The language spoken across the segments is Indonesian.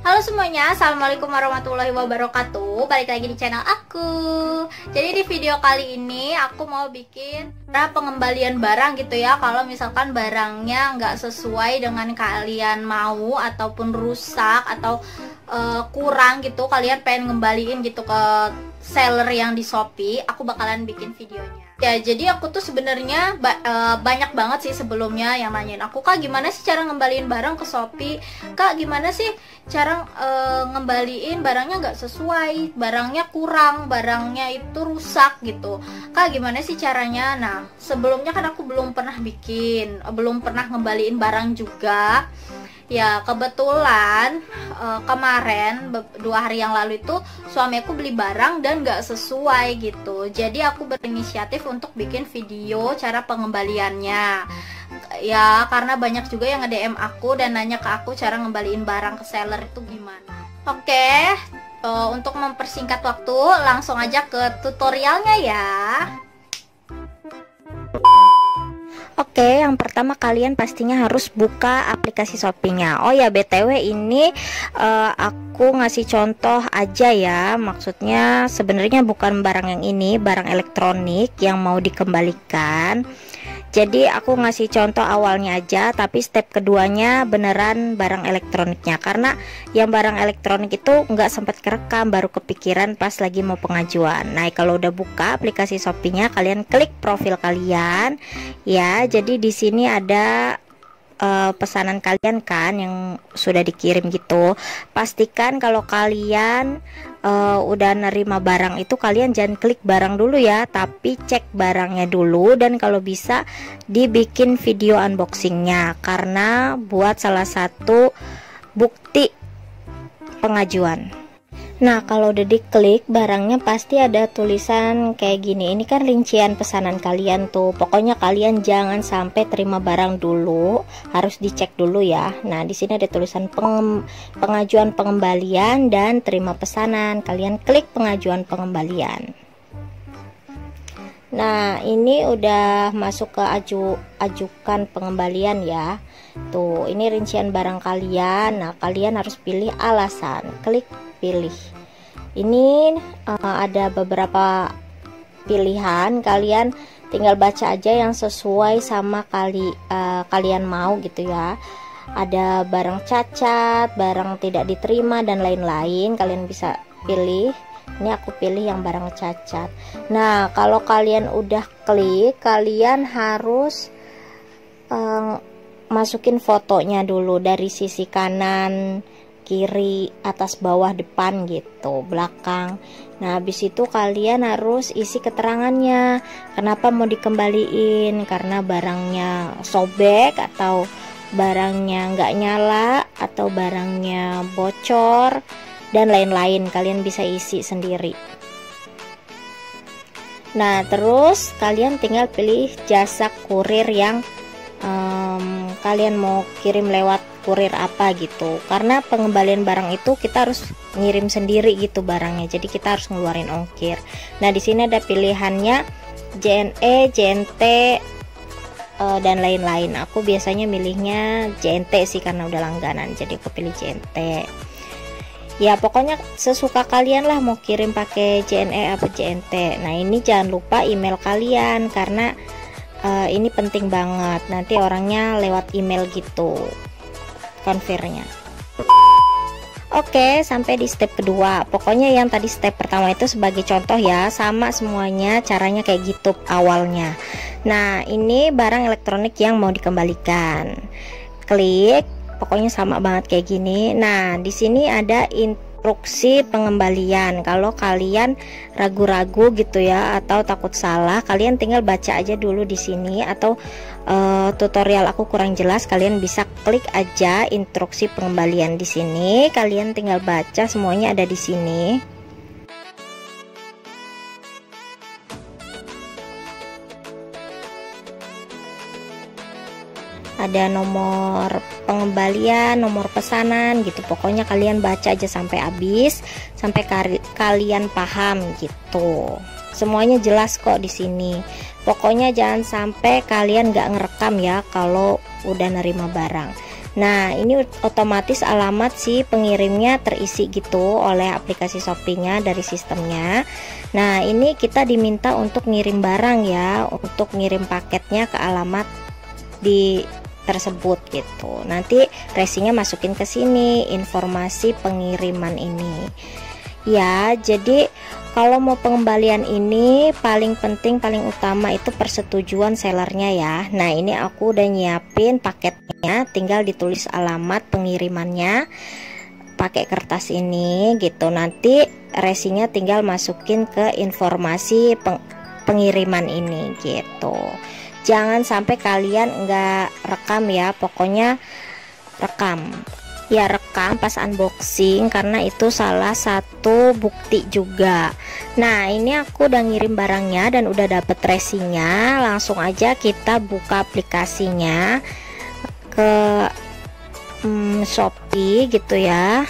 Halo semuanya, assalamualaikum warahmatullahi wabarakatuh. Balik lagi di channel aku. Jadi di video kali ini aku mau bikin pengembalian barang gitu ya. Kalau misalkan barangnya nggak sesuai dengan kalian mau, ataupun rusak atau kurang gitu, kalian pengen ngembaliin gitu ke seller yang di Shopee, aku bakalan bikin videonya. Ya, jadi aku tuh sebenarnya banyak banget sih sebelumnya yang nanyain aku, Kak gimana sih cara ngembaliin barang ke Shopee, Kak gimana sih cara ngembaliin barangnya nggak sesuai, barangnya kurang, barangnya itu rusak gitu, Kak gimana sih caranya. Nah sebelumnya kan aku belum pernah ngembaliin barang juga. Ya kebetulan kemarin 2 hari yang lalu itu suami aku beli barang dan gak sesuai gitu. Jadi aku berinisiatif untuk bikin video cara pengembaliannya. Ya karena banyak juga yang nge-DM aku dan nanya ke aku cara ngembaliin barang ke seller itu gimana. Oke, untuk mempersingkat waktu langsung aja ke tutorialnya ya. Oke, yang pertama kalian pastinya harus buka aplikasi Shopee-nya. Oh ya, BTW ini aku ngasih contoh aja ya. Maksudnya sebenarnya bukan barang yang ini, barang elektronik yang mau dikembalikan. Jadi aku ngasih contoh awalnya aja, tapi step keduanya beneran barang elektroniknya. Karena yang barang elektronik itu nggak sempat kerekam, baru kepikiran pas lagi mau pengajuan. Nah kalau udah buka aplikasi Shopee-nya, kalian klik profil kalian ya. Jadi di sini ada pesanan kalian kan yang sudah dikirim gitu. Pastikan kalau kalian udah nerima barang itu, kalian jangan klik barang dulu ya, tapi cek barangnya dulu. Dan kalau bisa dibikin video unboxingnya, karena buat salah satu bukti pengajuan. Nah kalau udah diklik barangnya pasti ada tulisan kayak gini. Ini kan rincian pesanan kalian tuh. Pokoknya kalian jangan sampai terima barang dulu, harus dicek dulu ya. Nah di sini ada tulisan pengajuan pengembalian dan terima pesanan. Kalian klik pengajuan pengembalian. Nah ini udah masuk ke ajukan pengembalian ya. Tuh ini rincian barang kalian. Nah kalian harus pilih alasan, klik pilih. Ini ada beberapa pilihan, kalian tinggal baca aja yang sesuai sama kalian mau gitu ya. Ada barang cacat, barang tidak diterima dan lain-lain, kalian bisa pilih. Ini aku pilih yang barang cacat. Nah kalau kalian udah klik, kalian harus masukin fotonya dulu dari sisi kanan, kiri, atas, bawah, depan gitu, belakang. Nah habis itu kalian harus isi keterangannya, kenapa mau dikembaliin, karena barangnya sobek, atau barangnya nggak nyala, atau barangnya bocor dan lain-lain. Kalian bisa isi sendiri. Nah terus kalian tinggal pilih jasa kurir yang kalian mau kirim lewat kurir apa gitu. Karena pengembalian barang itu kita harus ngirim sendiri gitu barangnya, jadi kita harus ngeluarin ongkir. Nah di sini ada pilihannya JNE, JNT dan lain-lain. Aku biasanya milihnya JNT sih karena udah langganan, jadi aku pilih JNT. Ya pokoknya sesuka kalian lah mau kirim pakai JNE apa JNT. Nah ini jangan lupa email kalian, karena ini penting banget, nanti orangnya lewat email gitu konfirmnya. Oke, sampai di step kedua. Pokoknya yang tadi step pertama itu sebagai contoh ya, sama semuanya caranya kayak gitu awalnya. Nah ini barang elektronik yang mau dikembalikan, klik, pokoknya sama banget kayak gini. Nah di sini ada instruksi pengembalian. Kalau kalian ragu-ragu gitu ya atau takut salah, kalian tinggal baca aja dulu di sini, atau tutorial aku kurang jelas, kalian bisa klik aja instruksi pengembalian di sini. Kalian tinggal baca, semuanya ada di sini. Ada nomor pengembalian, nomor pesanan gitu. Pokoknya kalian baca aja sampai habis, sampai kalian paham gitu. Semuanya jelas kok di sini. Pokoknya jangan sampai kalian gak ngerekam ya kalau udah nerima barang. Nah, ini otomatis alamat si pengirimnya terisi gitu oleh aplikasi Shopee-nya dari sistemnya. Nah, ini kita diminta untuk ngirim barang ya, untuk ngirim paketnya ke alamat di tersebut gitu. Nanti resinya masukin ke sini, informasi pengiriman ini. Ya, jadi kalau mau pengembalian ini paling penting, paling utama itu persetujuan sellernya ya. Nah, ini aku udah nyiapin paketnya, tinggal ditulis alamat pengirimannya pakai kertas ini gitu. Nanti resinya tinggal masukin ke informasi pengiriman ini gitu. Jangan sampai kalian nggak rekam ya, pokoknya rekam. Ya, rekam pas unboxing karena itu salah satu bukti juga. Nah, ini aku udah ngirim barangnya dan udah dapet resinya. Langsung aja kita buka aplikasinya ke Shopee gitu ya.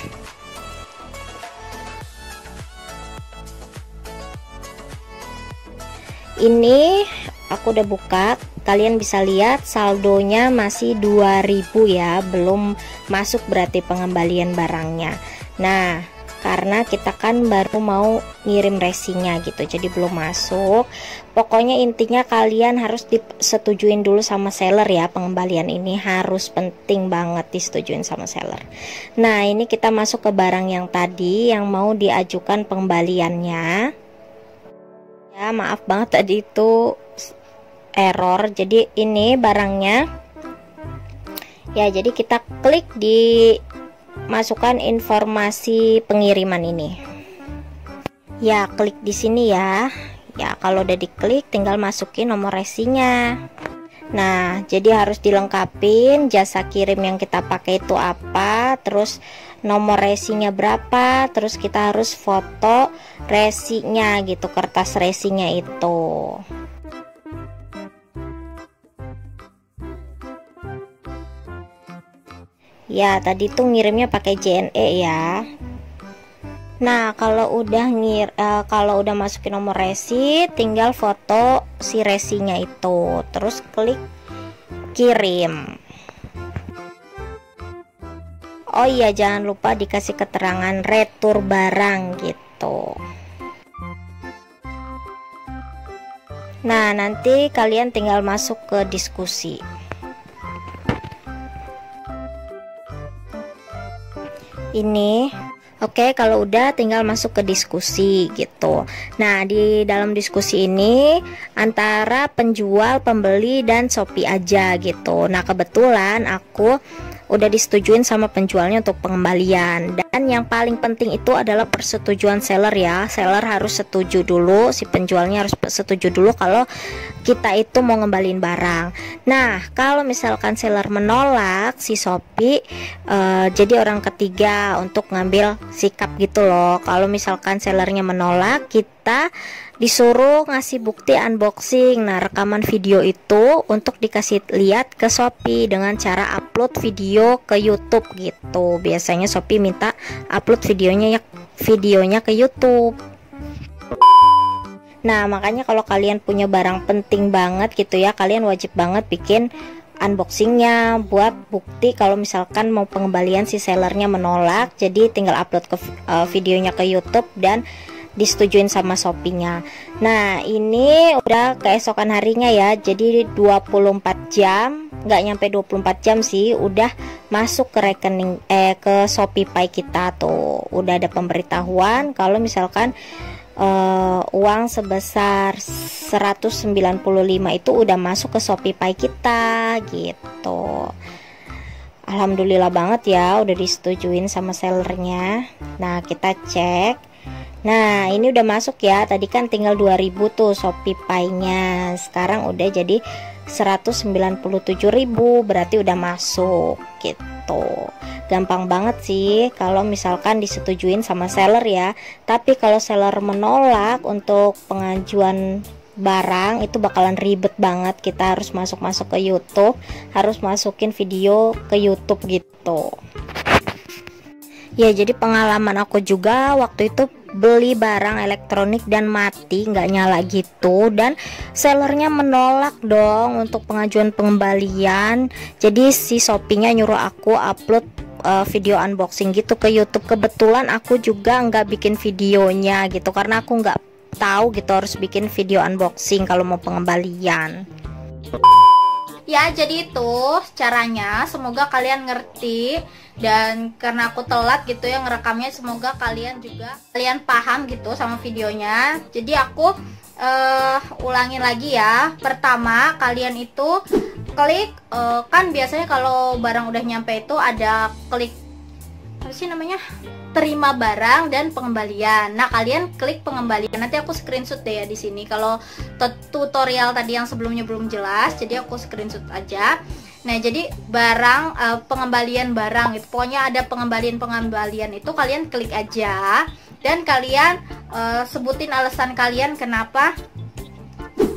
Ini aku udah buka, kalian bisa lihat saldonya masih 2000 ya, belum masuk berarti pengembalian barangnya. Nah, karena kita kan baru mau ngirim resinya gitu, jadi belum masuk. Pokoknya intinya kalian harus disetujuin dulu sama seller ya, pengembalian ini harus penting banget disetujuin sama seller. Nah, ini kita masuk ke barang yang tadi yang mau diajukan pengembaliannya. Ya, maaf banget tadi itu error. Jadi ini barangnya ya, jadi kita klik di masukkan informasi pengiriman ini ya, klik di sini ya. Ya, kalau udah diklik tinggal masukin nomor resinya. Nah, jadi harus dilengkapin jasa kirim yang kita pakai itu apa, terus nomor resinya berapa, terus kita harus foto resinya gitu, kertas resinya itu. Ya, tadi tuh ngirimnya pakai JNE ya. Nah, kalau udah masukin nomor resi, tinggal foto si resinya itu, terus klik kirim. Oh iya, jangan lupa dikasih keterangan retur barang gitu. Nah, nanti kalian tinggal masuk ke diskusi. Ini oke, kalau udah tinggal masuk ke diskusi gitu. Nah, di dalam diskusi ini antara penjual, pembeli, dan Shopee aja gitu. Nah, kebetulan aku udah disetujuin sama penjualnya untuk pengembalian, dan yang paling penting itu adalah persetujuan seller ya. Seller harus setuju dulu, si penjualnya harus setuju dulu kalau kita itu mau ngembaliin barang. Nah, kalau misalkan seller menolak, si Shopee jadi orang ketiga untuk ngambil sikap gitu loh. Kalau misalkan sellernya menolak, kita disuruh ngasih bukti unboxing. Nah, rekaman video itu untuk dikasih lihat ke Shopee dengan cara upload video ke YouTube gitu. Biasanya Shopee minta upload videonya ke YouTube. Nah, makanya kalau kalian punya barang penting banget gitu ya, kalian wajib banget bikin unboxingnya buat bukti kalau misalkan mau pengembalian si sellernya menolak. Jadi tinggal upload ke videonya ke YouTube dan disetujuin sama Shopee-nya. Nah, ini udah keesokan harinya ya, jadi 24 jam, nggak nyampe 24 jam sih, udah masuk ke rekening ke Shopee Pay kita tuh. Udah ada pemberitahuan kalau misalkan uang sebesar 195 itu udah masuk ke Shopee Pay kita gitu. Alhamdulillah banget ya, udah disetujuin sama sellernya. Nah, kita cek. Nah, ini udah masuk ya. Tadi kan tinggal 2000 tuh Shopee Pay-nya. Sekarang udah jadi 197.000, berarti udah masuk gitu. Gampang banget sih kalau misalkan disetujuin sama seller ya. Tapi kalau seller menolak untuk pengajuan barang itu bakalan ribet banget. Kita harus masuk ke YouTube, harus masukin video ke YouTube gitu. Ya, jadi pengalaman aku juga waktu itu beli barang elektronik dan mati, nggak nyala gitu, dan sellernya menolak dong untuk pengajuan pengembalian. Jadi si Shopee-nya nyuruh aku upload video unboxing gitu ke YouTube. Kebetulan aku juga nggak bikin videonya gitu, karena aku nggak tahu gitu harus bikin video unboxing kalau mau pengembalian. Ya, jadi itu caranya. Semoga kalian ngerti. Dan karena aku telat gitu ya ngerekamnya, semoga kalian paham gitu sama videonya. Jadi aku ulangin lagi ya. Pertama, kalian itu klik kan biasanya kalau barang udah nyampe itu ada klik apa sih namanya, terima barang dan pengembalian. Nah, kalian klik pengembalian. Nanti aku screenshot deh ya di sini. Kalau tutorial tadi yang sebelumnya belum jelas, jadi aku screenshot aja. Nah, jadi barang pengembalian barang itu pokoknya ada pengembalian itu kalian klik aja, dan kalian sebutin alasan kalian kenapa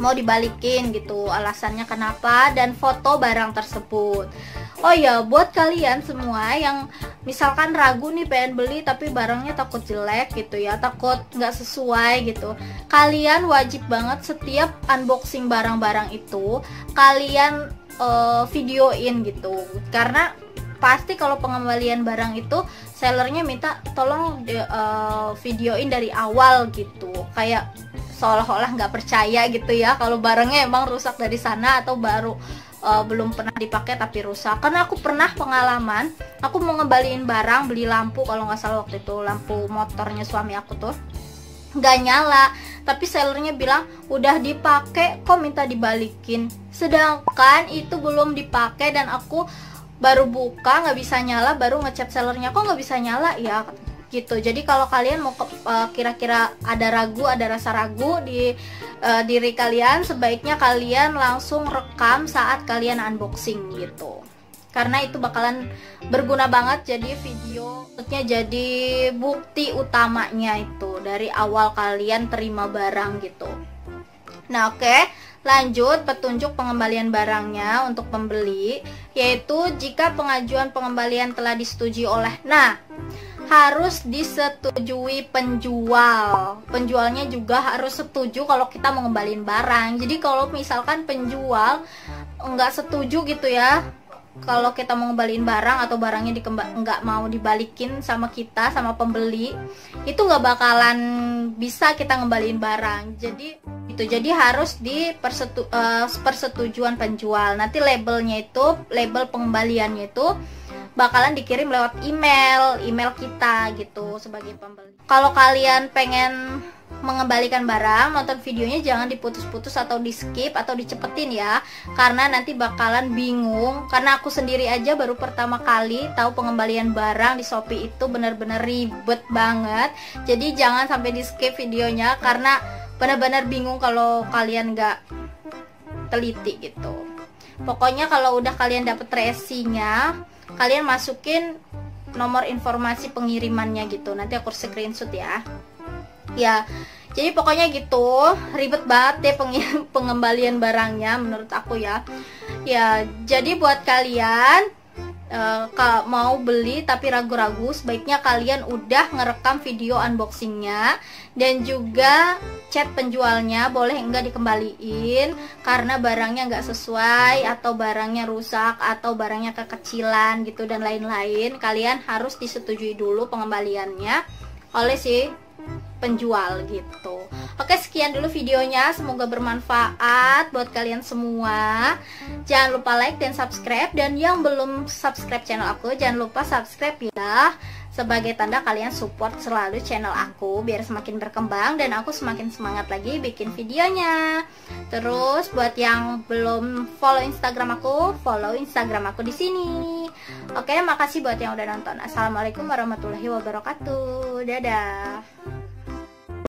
mau dibalikin gitu, alasannya kenapa, dan foto barang tersebut. Oh ya, buat kalian semua yang misalkan ragu nih pengen beli tapi barangnya takut jelek gitu ya, takut nggak sesuai gitu, kalian wajib banget setiap unboxing barang-barang itu kalian videoin gitu. Karena pasti kalau pengembalian barang itu sellernya minta tolong videoin dari awal gitu, kayak seolah-olah nggak percaya gitu ya kalau barangnya emang rusak dari sana atau baru belum pernah dipakai tapi rusak. Karena aku pernah pengalaman, aku mau ngembaliin barang, beli lampu kalau nggak salah waktu itu, lampu motornya suami aku tuh nggak nyala, tapi sellernya bilang udah dipakai kok minta dibalikin, sedangkan itu belum dipakai dan aku baru buka nggak bisa nyala, baru ngechat sellernya kok nggak bisa nyala ya gitu. Jadi kalau kalian mau kira-kira ada rasa ragu di diri kalian, sebaiknya kalian langsung rekam saat kalian unboxing gitu, karena itu bakalan berguna banget. Jadi video jadi bukti utamanya itu dari awal kalian terima barang gitu. Nah, oke, lanjut petunjuk pengembalian barangnya untuk pembeli, yaitu jika pengajuan pengembalian telah disetujui oleh, harus disetujui penjual. Penjualnya juga harus setuju kalau kita mau ngembaliin barang. Jadi kalau misalkan penjual nggak setuju gitu ya, kalau kita mau ngembaliin barang atau barangnya nggak mau dibalikin sama kita, sama pembeli, itu nggak bakalan bisa kita ngembaliin barang. Jadi harus persetujuan penjual. Nanti label pengembaliannya itu bakalan dikirim lewat email kita gitu sebagai pembeli. Kalau kalian pengen mengembalikan barang, nonton videonya jangan diputus-putus atau di skip atau dicepetin ya, karena nanti bakalan bingung. Karena aku sendiri aja baru pertama kali tahu pengembalian barang di Shopee itu benar-benar ribet banget. Jadi jangan sampai di skip videonya, karena benar-benar bingung kalau kalian nggak teliti gitu. Pokoknya kalau udah kalian dapet resinya, kalian masukin nomor informasi pengirimannya gitu. Nanti aku screenshot ya. Ya, jadi pokoknya gitu, ribet banget deh pengembalian barangnya menurut aku ya. Ya, jadi buat kalian mau beli tapi ragu-ragu, sebaiknya kalian udah ngerekam video unboxingnya, dan juga chat penjualnya boleh enggak dikembaliin karena barangnya nggak sesuai atau barangnya rusak atau barangnya kekecilan gitu dan lain-lain. Kalian harus disetujui dulu pengembaliannya oleh si penjual gitu. Oke, sekian dulu videonya, semoga bermanfaat buat kalian semua. Jangan lupa like dan subscribe, dan yang belum subscribe channel aku jangan lupa subscribe ya, sebagai tanda kalian support selalu channel aku biar semakin berkembang dan aku semakin semangat lagi bikin videonya. Terus buat yang belum follow Instagram aku, follow Instagram aku di sini. Oke, makasih buat yang udah nonton. Assalamualaikum warahmatullahi wabarakatuh. Dadah.